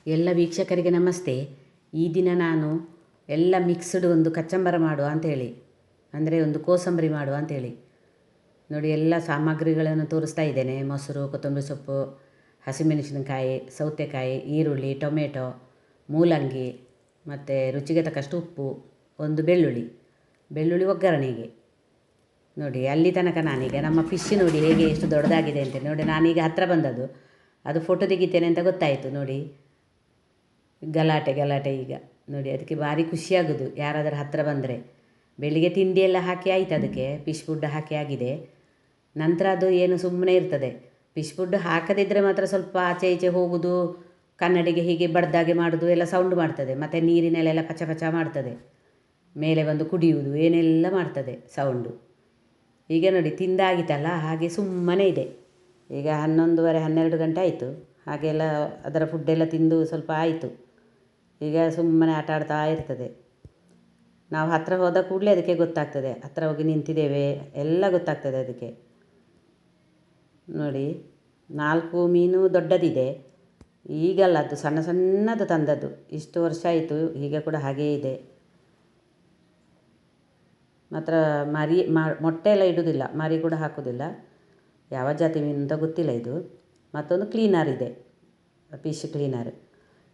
ಎಲ್ಲ ವೀಕ್ಷಕರಿಗೆ ನಮಸ್ತೆ. ಈ ದಿನ ನಾನು ಎಲ್ಲ ಮಿಕ್ಸ್ಡ್ ಒಂದು ಕಚ್ಚಂಬರ ಮಾಡುವ ಅಂಥೇಳಿ, ಅಂದರೆ ಒಂದು ಕೋಸಂಬರಿ ಮಾಡುವ ಅಂಥೇಳಿ ನೋಡಿ ಎಲ್ಲ ಸಾಮಗ್ರಿಗಳನ್ನು ತೋರಿಸ್ತಾ ಇದ್ದೇನೆ. ಮೊಸರು, ಕೊತ್ತಂಬರಿ ಸೊಪ್ಪು, ಹಸಿಮೆಣಸಿನಕಾಯಿ, ಸೌತೆಕಾಯಿ, ಈರುಳ್ಳಿ, ಟೊಮೆಟೊ, ಮೂಲಂಗಿ ಮತ್ತು ರುಚಿಗೆ ತಕ್ಕಷ್ಟು ಉಪ್ಪು, ಒಂದು ಬೆಳ್ಳುಳ್ಳಿ ಒಗ್ಗರಣೆಗೆ. ನೋಡಿ ಅಲ್ಲಿ ತನಕ ನಾನೀಗ ನಮ್ಮ ಫಿಶ್ ನೋಡಿ ಹೇಗೆ ಎಷ್ಟು ದೊಡ್ಡದಾಗಿದೆ ಅಂತೇಳಿ. ನೋಡಿ ನಾನೀಗ ಹತ್ತಿರ ಬಂದದ್ದು, ಅದು ಫೋಟೋ ತೆಗಿತೇನೆ ಅಂತ ಗೊತ್ತಾಯಿತು. ನೋಡಿ ಗಲಾಟೆ ಈಗ ನೋಡಿ, ಅದಕ್ಕೆ ಭಾರಿ ಖುಷಿಯಾಗೋದು ಯಾರಾದರೂ ಹತ್ತಿರ ಬಂದರೆ. ಬೆಳಿಗ್ಗೆ ತಿಂಡಿ ಎಲ್ಲ ಹಾಕಿ ಆಯಿತು, ಅದಕ್ಕೆ ಫಿಶ್ ಫುಡ್ ಹಾಕಿ ಆಗಿದೆ. ನಂತರ ಅದು ಏನು ಸುಮ್ಮನೆ ಇರ್ತದೆ. ಫಿಶ್ ಫುಡ್ ಹಾಕದಿದ್ದರೆ ಮಾತ್ರ ಸ್ವಲ್ಪ ಆಚೆ ಈಚೆ ಹೋಗೋದು, ಕನ್ನಡಿಗೆ ಹೀಗೆ ಬಡ್ದಾಗೆ ಮಾಡೋದು ಎಲ್ಲ ಸೌಂಡ್ ಮಾಡ್ತದೆ. ಮತ್ತು ನೀರಿನಲ್ಲೆಲ್ಲ ಪಚ ಪಚ ಮಾಡ್ತದೆ, ಮೇಲೆ ಬಂದು ಕುಡಿಯುವುದು ಏನೆಲ್ಲ ಮಾಡ್ತದೆ ಸೌಂಡು. ಈಗ ನೋಡಿ ತಿಂದಾಗಿತ್ತಲ್ಲ, ಹಾಗೆ ಸುಮ್ಮನೆ ಇದೆ. ಈಗ 11:30 12 ಗಂಟೆ ಆಯಿತು. ಹಾಗೆಲ್ಲ ಅದರ ಫುಡ್ಡೆಲ್ಲ ತಿಂದು ಸ್ವಲ್ಪ ಆಯಿತು. ಈಗ ಸುಮ್ಮನೆ ಆಟ ಆಡ್ತಾ ಇರ್ತದೆ. ನಾವು ಹತ್ತಿರ ಹೋದ ಕೂಡಲೇ ಅದಕ್ಕೆ ಗೊತ್ತಾಗ್ತದೆ, ಹತ್ತಿರ ಹೋಗಿ ನಿಂತಿದ್ದೇವೆ ಎಲ್ಲ ಗೊತ್ತಾಗ್ತದೆ ಅದಕ್ಕೆ. ನೋಡಿ 4 ಮೀನು ದೊಡ್ಡದಿದೆ. ಈಗಲ್ಲ, ಅದು ಸಣ್ಣದು ತಂದದ್ದು. ಇಷ್ಟು ವರ್ಷ ಆಯಿತು, ಈಗ ಕೂಡ ಹಾಗೇ ಇದೆ. ಮಾತ್ರ ಮೊಟ್ಟೆ ಎಲ್ಲ ಇಡುವುದಿಲ್ಲ, ಮರಿ ಕೂಡ ಹಾಕೋದಿಲ್ಲ. ಯಾವ ಜಾತಿ ಮೀನು ಅಂತ ಗೊತ್ತಿಲ್ಲ ಇದು. ಮತ್ತೊಂದು ಕ್ಲೀನರ್ ಇದೆ, ಫಿಶ್ ಕ್ಲೀನರ್.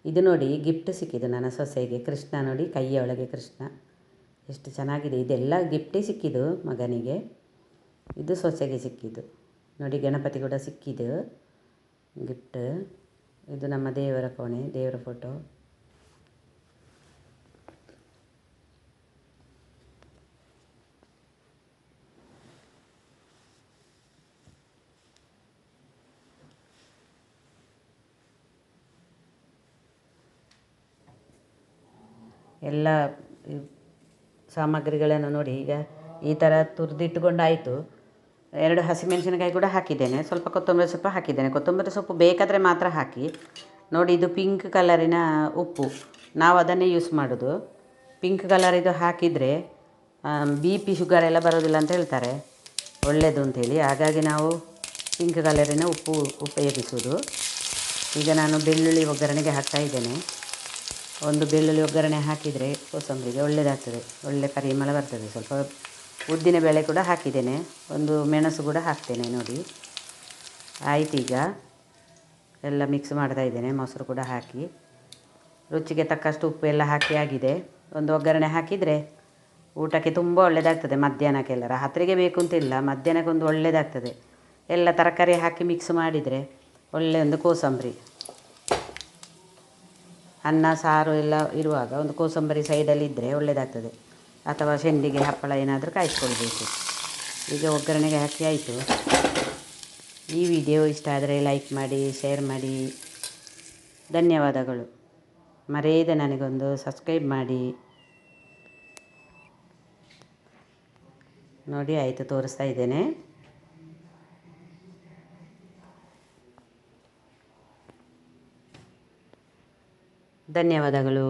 ಇದು ನೋಡಿ ಗಿಫ್ಟ್ ಸಿಕ್ಕಿದ್ದು ನನ್ನ ಸೊಸೆಗೆ. ಕೃಷ್ಣ ನೋಡಿ, ಕೈಯ ಒಳಗೆ ಕೃಷ್ಣ ಎಷ್ಟು ಚೆನ್ನಾಗಿದೆ. ಇದೆಲ್ಲ ಗಿಫ್ಟೇ ಸಿಕ್ಕಿದ್ದು ಮಗನಿಗೆ, ಇದು ಸೊಸೆಗೆ ಸಿಕ್ಕಿದ್ದು. ನೋಡಿ ಗಣಪತಿ ಕೂಡ ಸಿಕ್ಕಿದ್ದು ಗಿಫ್ಟ್. ಇದು ನಮ್ಮ ದೇವರ ಕೋಣೆ, ದೇವರ ಫೋಟೋ. ಎಲ್ಲ ಸಾಮಗ್ರಿಗಳನ್ನು ನೋಡಿ ಈಗ ಈ ಥರ ತುರಿದಿಟ್ಟುಕೊಂಡಾಯಿತು. 2 ಹಸಿಮೆಣಸಿನಕಾಯಿ ಕೂಡ ಹಾಕಿದ್ದೇನೆ, ಸ್ವಲ್ಪ ಕೊತ್ತಂಬರಿ ಸೊಪ್ಪು ಹಾಕಿದ್ದೇನೆ. ಕೊತ್ತಂಬರಿ ಸೊಪ್ಪು ಬೇಕಾದರೆ ಮಾತ್ರ ಹಾಕಿ. ನೋಡಿ ಇದು ಪಿಂಕ್ ಕಲರಿನ ಉಪ್ಪು, ನಾವು ಅದನ್ನೇ ಯೂಸ್ ಮಾಡೋದು. ಪಿಂಕ್ ಕಲರಿದು ಹಾಕಿದರೆ BP ಶುಗರ್ ಎಲ್ಲ ಬರೋದಿಲ್ಲ ಅಂತ ಹೇಳ್ತಾರೆ, ಒಳ್ಳೆಯದು ಅಂಥೇಳಿ. ಹಾಗಾಗಿ ನಾವು ಪಿಂಕ್ ಕಲರಿನ ಉಪ್ಪು ಉಪಯೋಗಿಸುವುದು. ಈಗ ನಾನು ಬೆಳ್ಳುಳ್ಳಿ ಒಗ್ಗರಣೆಗೆ ಹಾಕ್ತಾಯಿದ್ದೇನೆ. ಒಂದು ಬೆಳ್ಳುಳ್ಳಿ ಒಗ್ಗರಣೆ ಹಾಕಿದರೆ ಕೋಸಂಬರಿಗೆ ಒಳ್ಳೆಯದಾಗ್ತದೆ, ಒಳ್ಳೆ ಪರಿಮಳ ಬರ್ತದೆ. ಸ್ವಲ್ಪ ಉದ್ದಿನ ಬೇಳೆ ಕೂಡ ಹಾಕಿದ್ದೇನೆ, ಒಂದು ಮೆಣಸು ಕೂಡ ಹಾಕ್ತೇನೆ. ನೋಡಿ ಆಯ್ತು. ಈಗ ಎಲ್ಲ ಮಿಕ್ಸ್ ಮಾಡ್ತಾಯಿದ್ದೇನೆ, ಮೊಸರು ಕೂಡ ಹಾಕಿ ರುಚಿಗೆ ತಕ್ಕಷ್ಟು ಉಪ್ಪು ಎಲ್ಲ ಹಾಕಿ ಆಗಿದೆ. ಒಂದು ಒಗ್ಗರಣೆ ಹಾಕಿದರೆ ಊಟಕ್ಕೆ ತುಂಬ ಒಳ್ಳೆಯದಾಗ್ತದೆ. ಮಧ್ಯಾಹ್ನಕ್ಕೆಲ್ಲ, ರಾತ್ರಿಗೆ ಬೇಕು ಅಂತಿಲ್ಲ, ಮಧ್ಯಾಹ್ನಕ್ಕೊಂದು ಒಳ್ಳೆಯದಾಗ್ತದೆ. ಎಲ್ಲ ತರಕಾರಿ ಹಾಕಿ ಮಿಕ್ಸ್ ಮಾಡಿದರೆ ಒಳ್ಳೆಯ ಒಂದು ಕೋಸಂಬರಿ. ಅನ್ನ ಸಾರು ಎಲ್ಲ ಇರುವಾಗ ಒಂದು ಕೋಸಂಬರಿ ಸೈಡಲ್ಲಿ ಇದ್ದರೆ ಒಳ್ಳೆಯದಾಗ್ತದೆ. ಅಥವಾ ಶೆಂಡಿಗೆ ಹಪ್ಪಳ ಏನಾದರೂ ಕಾಯಿಸ್ಕೊಳ್ಬೇಕು. ಈಗ ಒಗ್ಗರಣೆಗೆ ಹಾಕಿ ಆಯಿತು. ಈ ವಿಡಿಯೋ ಇಷ್ಟ ಆದರೆ ಲೈಕ್ ಮಾಡಿ, ಶೇರ್ ಮಾಡಿ. ಧನ್ಯವಾದಗಳು. ಮರೆಯದೆ ನನಗೊಂದು ಸಬ್ಸ್ಕ್ರೈಬ್ ಮಾಡಿ. ನೋಡಿ ಆಯಿತು, ತೋರಿಸ್ತಾ ಇದ್ದೇನೆ. ಧನ್ಯವಾದಗಳು.